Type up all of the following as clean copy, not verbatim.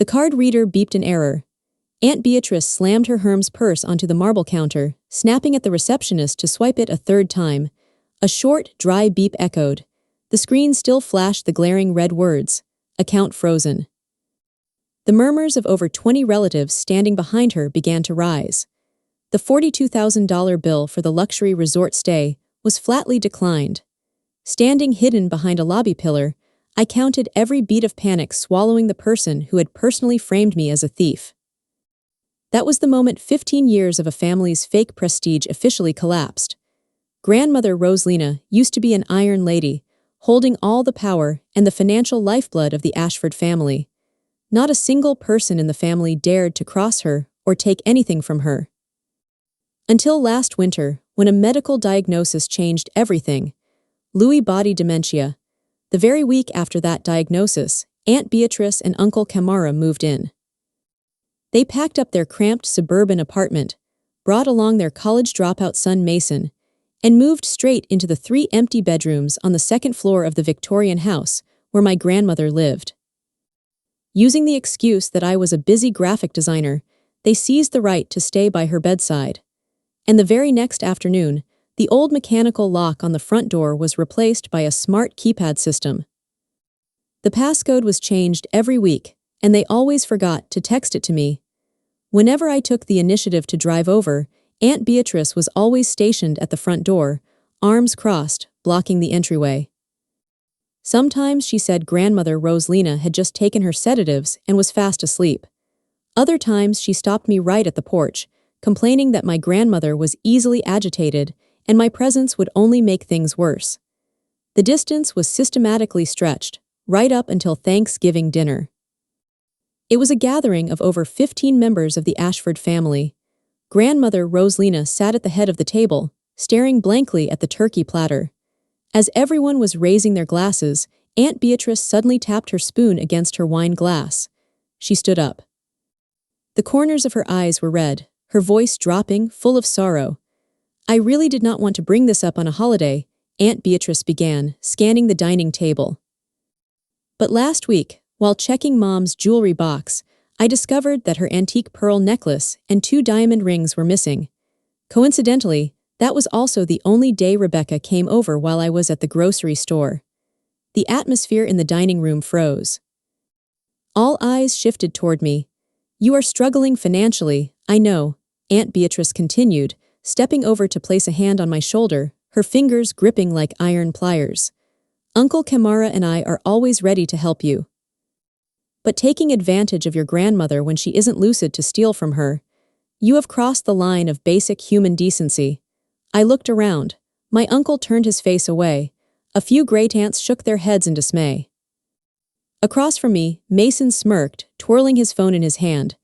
The card reader beeped an error. Aunt Beatrice slammed her Hermes purse onto the marble counter, snapping at the receptionist to swipe it a third time. A short, dry beep echoed. The screen still flashed the glaring red words, "Account frozen." The murmurs of over 20 relatives standing behind her began to rise. The $42,000 bill for the luxury resort stay was flatly declined. Standing hidden behind a lobby pillar, I counted every beat of panic swallowing the person who had personally framed me as a thief. That was the moment 15 years of a family's fake prestige officially collapsed. Grandmother Rosalina used to be an iron lady, holding all the power and the financial lifeblood of the Ashford family. Not a single person in the family dared to cross her or take anything from her. Until last winter, when a medical diagnosis changed everything. Lewy body dementia. The very week after that diagnosis, Aunt Beatrice and Uncle Camara moved in. They packed up their cramped suburban apartment, brought along their college dropout son Mason, and moved straight into the 3 empty bedrooms on the second floor of the Victorian house where my grandmother lived. Using the excuse that I was a busy graphic designer, they seized the right to stay by her bedside. And the very next afternoon, the old mechanical lock on the front door was replaced by a smart keypad system. The passcode was changed every week, and they always forgot to text it to me. Whenever I took the initiative to drive over, Aunt Beatrice was always stationed at the front door, arms crossed, blocking the entryway. Sometimes she said Grandmother Rosalina had just taken her sedatives and was fast asleep. Other times she stopped me right at the porch, complaining that my grandmother was easily agitated and my presence would only make things worse. The distance was systematically stretched, right up until Thanksgiving dinner. It was a gathering of over 15 members of the Ashford family. Grandmother Rosalina sat at the head of the table, staring blankly at the turkey platter. As everyone was raising their glasses, Aunt Beatrice suddenly tapped her spoon against her wine glass. She stood up. The corners of her eyes were red, her voice dropping, full of sorrow. "I really did not want to bring this up on a holiday," Aunt Beatrice began, scanning the dining table. "But last week, while checking Mom's jewelry box, I discovered that her antique pearl necklace and 2 diamond rings were missing. Coincidentally, that was also the only day Rebecca came over while I was at the grocery store." The atmosphere in the dining room froze. All eyes shifted toward me. "You are struggling financially, I know," Aunt Beatrice continued, stepping over to place a hand on my shoulder, her fingers gripping like iron pliers. "Uncle Camara and I are always ready to help you. But taking advantage of your grandmother when she isn't lucid to steal from her, you have crossed the line of basic human decency." I looked around. My uncle turned his face away. A few great-aunts shook their heads in dismay. Across from me, Mason smirked, twirling his phone in his hand.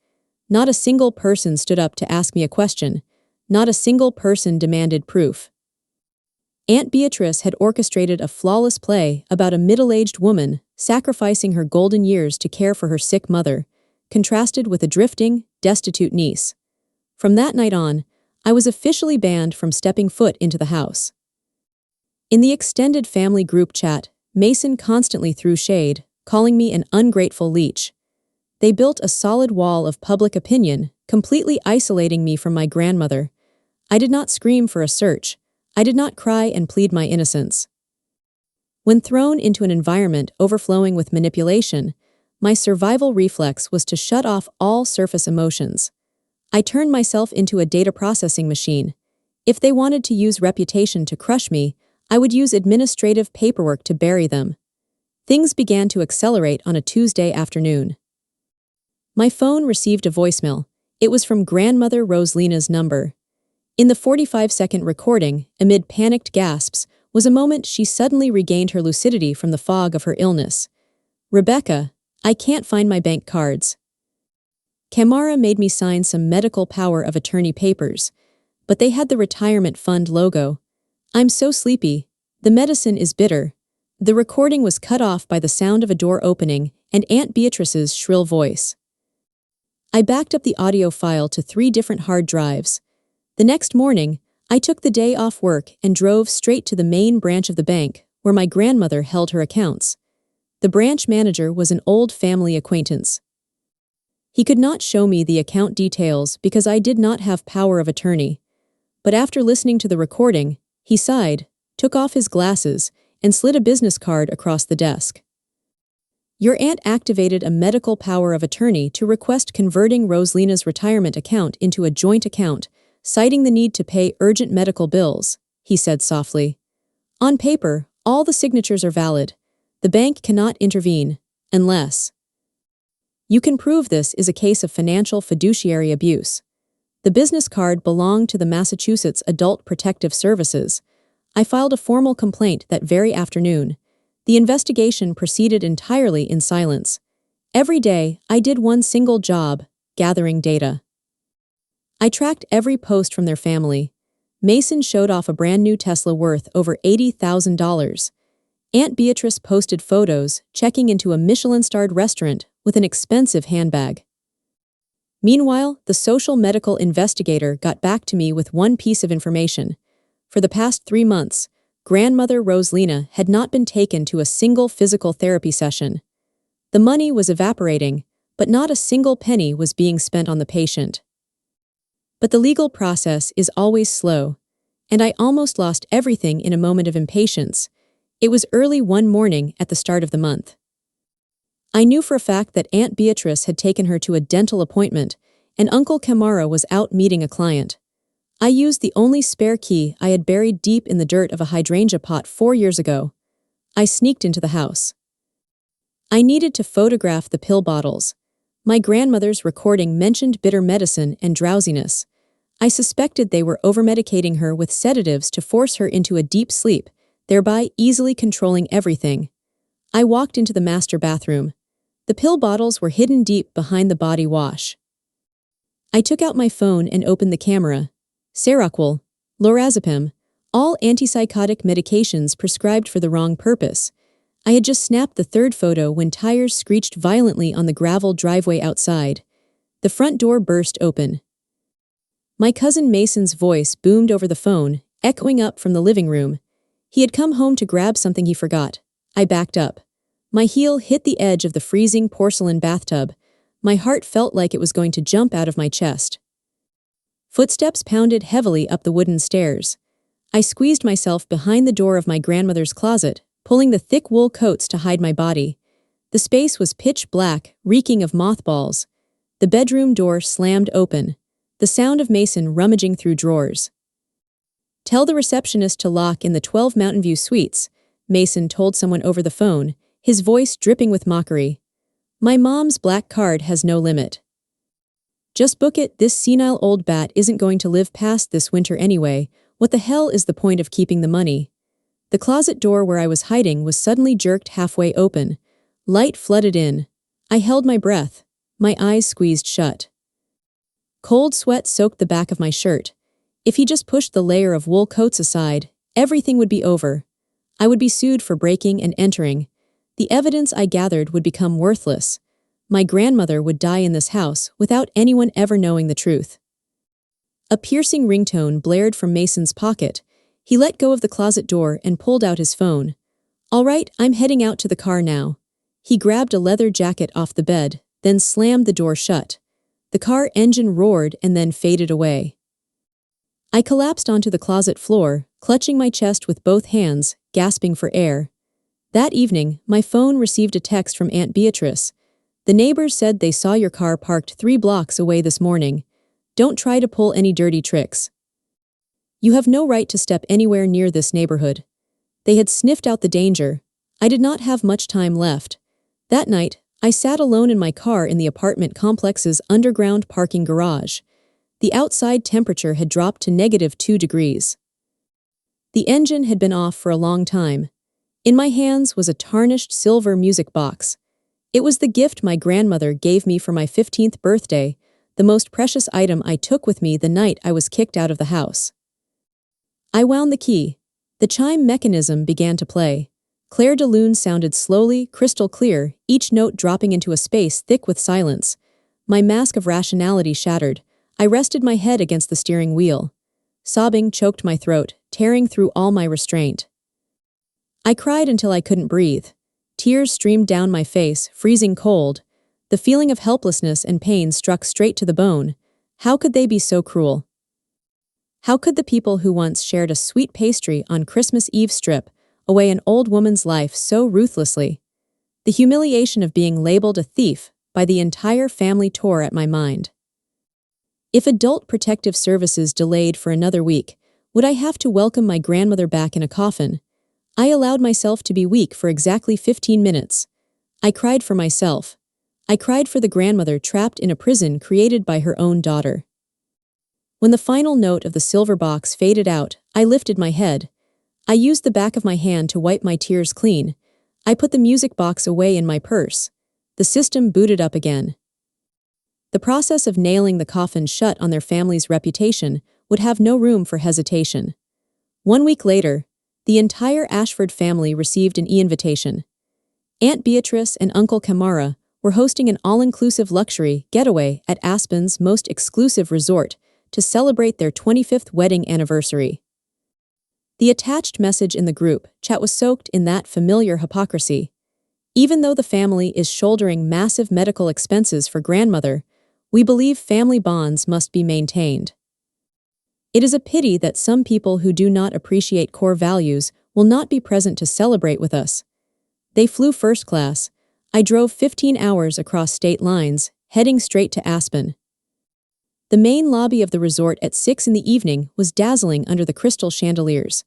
Not a single person stood up to ask me a question. Not a single person demanded proof. Aunt Beatrice had orchestrated a flawless play about a middle-aged woman sacrificing her golden years to care for her sick mother, contrasted with a drifting, destitute niece. From that night on, I was officially banned from stepping foot into the house. In the extended family group chat, Mason constantly threw shade, calling me an ungrateful leech. They built a solid wall of public opinion, completely isolating me from my grandmother. I did not scream for a search. I did not cry and plead my innocence. When thrown into an environment overflowing with manipulation, my survival reflex was to shut off all surface emotions. I turned myself into a data processing machine. If they wanted to use reputation to crush me, I would use administrative paperwork to bury them. Things began to accelerate on a Tuesday afternoon. My phone received a voicemail. It was from Grandmother Rosalina's number. In the 45-second recording, amid panicked gasps, was a moment she suddenly regained her lucidity from the fog of her illness. "Rebecca, I can't find my bank cards. Camara made me sign some medical power of attorney papers, but they had the retirement fund logo. I'm so sleepy. The medicine is bitter." The recording was cut off by the sound of a door opening and Aunt Beatrice's shrill voice. I backed up the audio file to 3 different hard drives. The next morning, I took the day off work and drove straight to the main branch of the bank, where my grandmother held her accounts. The branch manager was an old family acquaintance. He could not show me the account details because I did not have power of attorney. But after listening to the recording, he sighed, took off his glasses, and slid a business card across the desk. Your aunt activated a medical power of attorney to request converting Rosalina's retirement account into a joint account, citing the need to pay urgent medical bills, he said softly. On paper, all the signatures are valid. The bank cannot intervene, unless you can prove this is a case of financial fiduciary abuse. The business card belonged to the Massachusetts Adult Protective Services. I filed a formal complaint that very afternoon. The investigation proceeded entirely in silence. Every day, I did one single job, gathering data. I tracked every post from their family. Mason showed off a brand new Tesla worth over $80,000. Aunt Beatrice posted photos, checking into a Michelin-starred restaurant with an expensive handbag. Meanwhile, the social medical investigator got back to me with one piece of information. For the past 3 months, grandmother Rosalina had not been taken to a single physical therapy session. The money was evaporating, but not a single penny was being spent on the patient. But the legal process is always slow, and I almost lost everything in a moment of impatience. It was early one morning at the start of the month. I knew for a fact that Aunt Beatrice had taken her to a dental appointment, and Uncle Camara was out meeting a client. I used the only spare key I had buried deep in the dirt of a hydrangea pot 4 years ago. I sneaked into the house. I needed to photograph the pill bottles. My grandmother's recording mentioned bitter medicine and drowsiness. I suspected they were overmedicating her with sedatives to force her into a deep sleep, thereby easily controlling everything. I walked into the master bathroom. The pill bottles were hidden deep behind the body wash. I took out my phone and opened the camera. Seroquel, lorazepam, all antipsychotic medications prescribed for the wrong purpose. I had just snapped the third photo when tires screeched violently on the gravel driveway outside. The front door burst open. My cousin Mason's voice boomed over the phone, echoing up from the living room. He had come home to grab something he forgot. I backed up. My heel hit the edge of the freezing porcelain bathtub. My heart felt like it was going to jump out of my chest. Footsteps pounded heavily up the wooden stairs. I squeezed myself behind the door of my grandmother's closet, pulling the thick wool coats to hide my body. The space was pitch black, reeking of mothballs. The bedroom door slammed open, the sound of Mason rummaging through drawers. Tell the receptionist to lock in the 12 Mountain View suites, Mason told someone over the phone, his voice dripping with mockery. My mom's black card has no limit. Just book it, this senile old bat isn't going to live past this winter anyway. What the hell is the point of keeping the money? The closet door where I was hiding was suddenly jerked halfway open. Light flooded in. I held my breath, my eyes squeezed shut. Cold sweat soaked the back of my shirt. If he just pushed the layer of wool coats aside, everything would be over. I would be sued for breaking and entering. The evidence I gathered would become worthless. My grandmother would die in this house without anyone ever knowing the truth. A piercing ringtone blared from Mason's pocket. He let go of the closet door and pulled out his phone. All right, I'm heading out to the car now. He grabbed a leather jacket off the bed, then slammed the door shut. The car engine roared and then faded away. I collapsed onto the closet floor, clutching my chest with both hands, gasping for air. That evening, my phone received a text from Aunt Beatrice. The neighbors said they saw your car parked 3 blocks away this morning. Don't try to pull any dirty tricks. You have no right to step anywhere near this neighborhood. They had sniffed out the danger. I did not have much time left. That night, I sat alone in my car in the apartment complex's underground parking garage. The outside temperature had dropped to -2 degrees. The engine had been off for a long time. In my hands was a tarnished silver music box. It was the gift my grandmother gave me for my 15th birthday, the most precious item I took with me the night I was kicked out of the house. I wound the key. The chime mechanism began to play. Claire de Lune sounded slowly, crystal clear, each note dropping into a space thick with silence. My mask of rationality shattered. I rested my head against the steering wheel. Sobbing choked my throat, tearing through all my restraint. I cried until I couldn't breathe. Tears streamed down my face, freezing cold. The feeling of helplessness and pain struck straight to the bone. How could they be so cruel? How could the people who once shared a sweet pastry on Christmas Eve strip away an old woman's life so ruthlessly? The humiliation of being labeled a thief by the entire family tore at my mind. If Adult Protective Services delayed for another week, would I have to welcome my grandmother back in a coffin? I allowed myself to be weak for exactly 15 minutes. I cried for myself. I cried for the grandmother trapped in a prison created by her own daughter. When the final note of the silver box faded out, I lifted my head. I used the back of my hand to wipe my tears clean. I put the music box away in my purse. The system booted up again. The process of nailing the coffin shut on their family's reputation would have no room for hesitation. 1 week later, the entire Ashford family received an e-invitation. Aunt Beatrice and Uncle Kamara were hosting an all-inclusive luxury getaway at Aspen's most exclusive resort to celebrate their 25th wedding anniversary. The attached message in the group chat was soaked in that familiar hypocrisy. Even though the family is shouldering massive medical expenses for grandmother, we believe family bonds must be maintained. It is a pity that some people who do not appreciate core values will not be present to celebrate with us. They flew first class. I drove 15 hours across state lines, heading straight to Aspen. The main lobby of the resort at 6 in the evening was dazzling under the crystal chandeliers.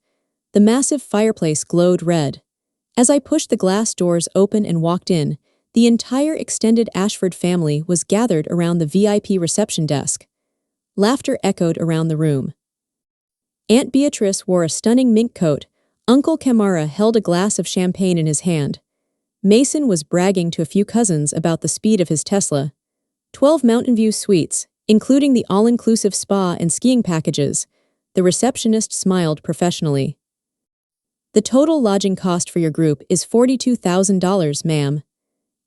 The massive fireplace glowed red. As I pushed the glass doors open and walked in, the entire extended Ashford family was gathered around the VIP reception desk. Laughter echoed around the room. Aunt Beatrice wore a stunning mink coat. Uncle Kamara held a glass of champagne in his hand. Mason was bragging to a few cousins about the speed of his Tesla. 12 Mountain View suites, including the all-inclusive spa and skiing packages. The receptionist smiled professionally. The total lodging cost for your group is $42,000, ma'am.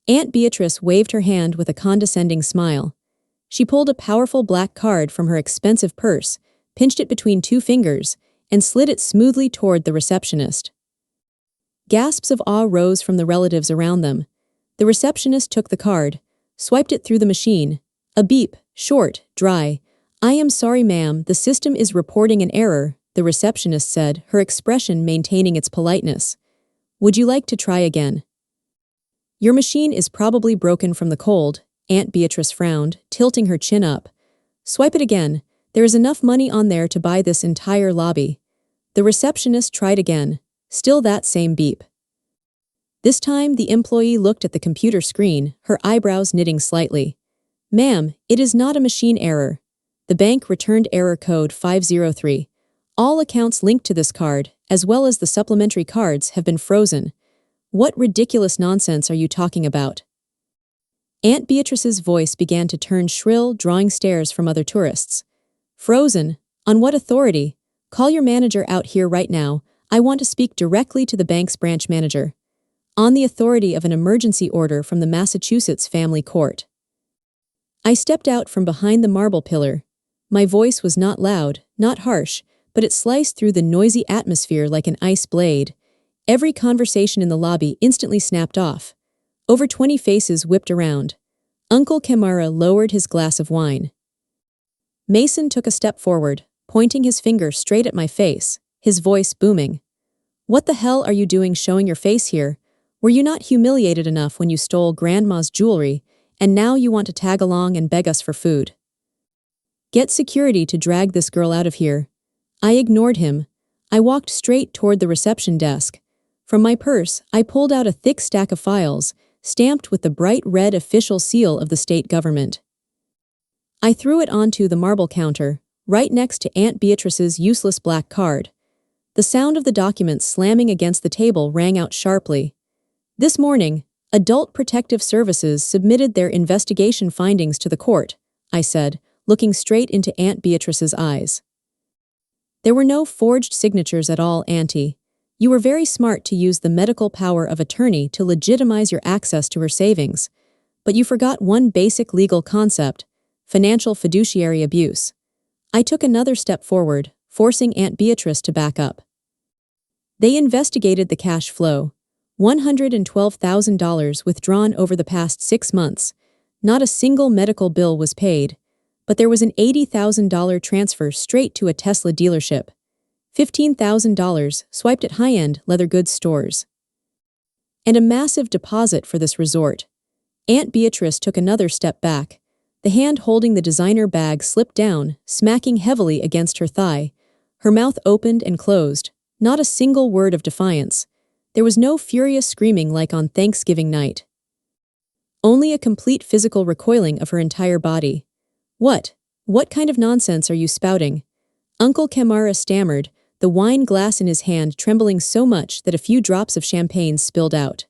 Aunt Beatrice waved her hand with a condescending smile. She pulled a powerful black card from her expensive purse, pinched it between 2 fingers, and slid it smoothly toward the receptionist. Gasps of awe rose from the relatives around them. The receptionist took the card, swiped it through the machine. A beep, short, dry. "I am sorry, ma'am, the system is reporting an error," the receptionist said, her expression maintaining its politeness. "Would you like to try again?" "Your machine is probably broken from the cold," Aunt Beatrice frowned, tilting her chin up. "Swipe it again. There is enough money on there to buy this entire lobby." The receptionist tried again. Still that same beep. This time the employee looked at the computer screen, her eyebrows knitting slightly. "Ma'am, it is not a machine error. The bank returned error code 503. All accounts linked to this card, as well as the supplementary cards, have been frozen. What ridiculous nonsense are you talking about?" Aunt Beatrice's voice began to turn shrill, drawing stares from other tourists. "Frozen? On what authority? Call your manager out here right now. I want to speak directly to the bank's branch manager." "On the authority of an emergency order from the Massachusetts Family Court." I stepped out from behind the marble pillar. My voice was not loud, not harsh, but it sliced through the noisy atmosphere like an ice blade. Every conversation in the lobby instantly snapped off. Over 20 faces whipped around. Uncle Kamara lowered his glass of wine. Mason took a step forward, pointing his finger straight at my face, his voice booming. "What the hell are you doing showing your face here? Were you not humiliated enough when you stole Grandma's jewelry, and now you want to tag along and beg us for food? Get security to drag this girl out of here." I ignored him. I walked straight toward the reception desk. From my purse, I pulled out a thick stack of files, stamped with the bright red official seal of the state government. I threw it onto the marble counter, right next to Aunt Beatrice's useless black card. The sound of the documents slamming against the table rang out sharply. "This morning, Adult Protective Services submitted their investigation findings to the court," I said, looking straight into Aunt Beatrice's eyes. "There were no forged signatures at all, Auntie. You were very smart to use the medical power of attorney to legitimize your access to her savings. But you forgot one basic legal concept: financial fiduciary abuse." I took another step forward, forcing Aunt Beatrice to back up. "They investigated the cash flow. $112,000 withdrawn over the past 6 months. Not a single medical bill was paid, but there was an $80,000 transfer straight to a Tesla dealership. $15,000 swiped at high-end leather goods stores. And a massive deposit for this resort. Aunt Beatrice took another step back. The hand holding the designer bag slipped down, smacking heavily against her thigh. Her mouth opened and closed, not a single word of defiance. There was no furious screaming like on Thanksgiving night. Only a complete physical recoiling of her entire body. What kind of nonsense are you spouting? Uncle Camara stammered, the wine glass in his hand trembling so much that a few drops of champagne spilled out.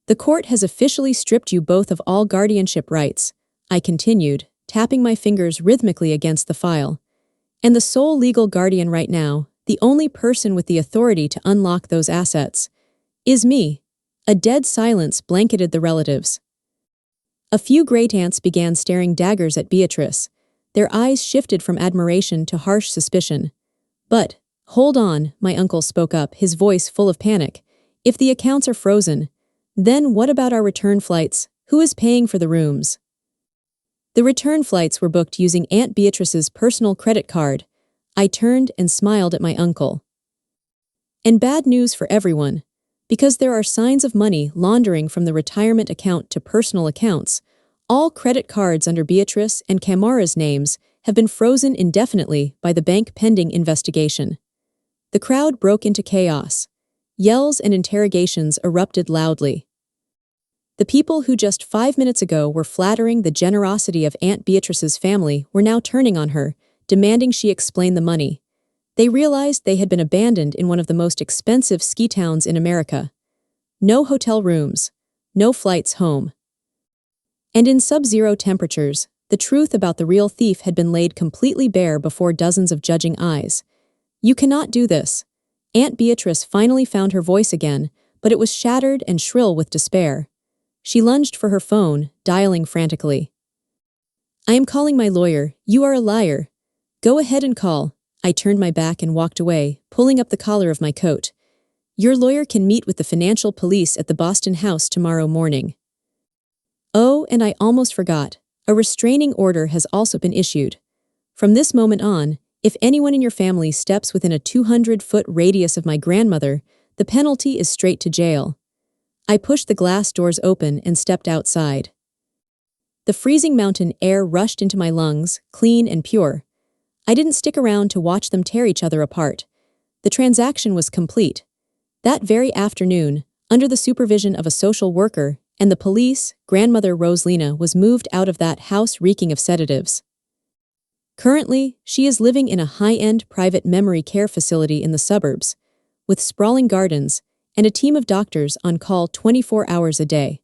The court has officially stripped you both of all guardianship rights, I continued, tapping my fingers rhythmically against the file. And the sole legal guardian right now, the only person with the authority to unlock those assets, is me. A dead silence blanketed the relatives. A few great-aunts began staring daggers at Beatrice. Their eyes shifted from admiration to harsh suspicion. But, hold on, my uncle spoke up, his voice full of panic. If the accounts are frozen, then what about our return flights? Who is paying for the rooms? The return flights were booked using Aunt Beatrice's personal credit card. I turned and smiled at my uncle. And bad news for everyone. Because there are signs of money laundering from the retirement account to personal accounts, all credit cards under Beatrice and Camara's names have been frozen indefinitely by the bank pending investigation. The crowd broke into chaos. Yells and interrogations erupted loudly. The people who just 5 minutes ago were flattering the generosity of Aunt Beatrice's family were now turning on her, demanding she explain the money. They realized they had been abandoned in one of the most expensive ski towns in America. No hotel rooms, no flights home. And in sub-zero temperatures, the truth about the real thief had been laid completely bare before dozens of judging eyes. You cannot do this. Aunt Beatrice finally found her voice again, but it was shattered and shrill with despair. She lunged for her phone, dialing frantically. I am calling my lawyer. You are a liar. Go ahead and call. I turned my back and walked away, pulling up the collar of my coat. Your lawyer can meet with the financial police at the Boston house tomorrow morning. Oh, and I almost forgot. A restraining order has also been issued. From this moment on, if anyone in your family steps within a 200-foot radius of my grandmother, the penalty is straight to jail. I pushed the glass doors open and stepped outside. The freezing mountain air rushed into my lungs, clean and pure. I didn't stick around to watch them tear each other apart. The transaction was complete. That very afternoon, under the supervision of a social worker and the police, grandmother Rosalina was moved out of that house reeking of sedatives. Currently, she is living in a high-end private memory care facility in the suburbs, with sprawling gardens and a team of doctors on call 24 hours a day.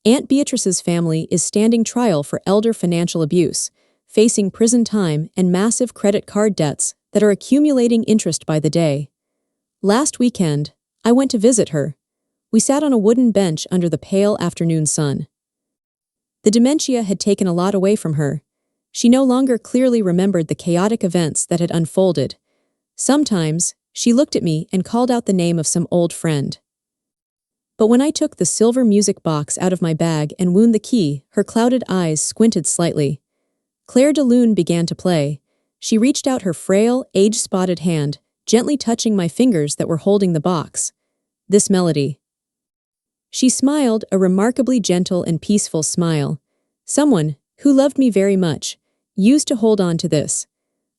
Aunt Beatrice's family is standing trial for elder financial abuse, facing prison time and massive credit card debts that are accumulating interest by the day. Last weekend, I went to visit her. We sat on a wooden bench under the pale afternoon sun. The dementia had taken a lot away from her. She no longer clearly remembered the chaotic events that had unfolded. Sometimes, she looked at me and called out the name of some old friend. But when I took the silver music box out of my bag and wound the key, her clouded eyes squinted slightly. Claire de Lune began to play. She reached out her frail, age-spotted hand, gently touching my fingers that were holding the box. This melody. She smiled, a remarkably gentle and peaceful smile. Someone, who loved me very much, used to hold on to this.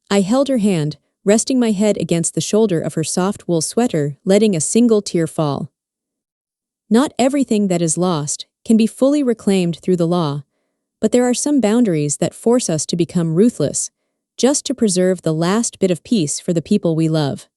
I held her hand, resting my head against the shoulder of her soft wool sweater, letting a single tear fall. Not everything that is lost can be fully reclaimed through the law, but there are some boundaries that force us to become ruthless, just to preserve the last bit of peace for the people we love.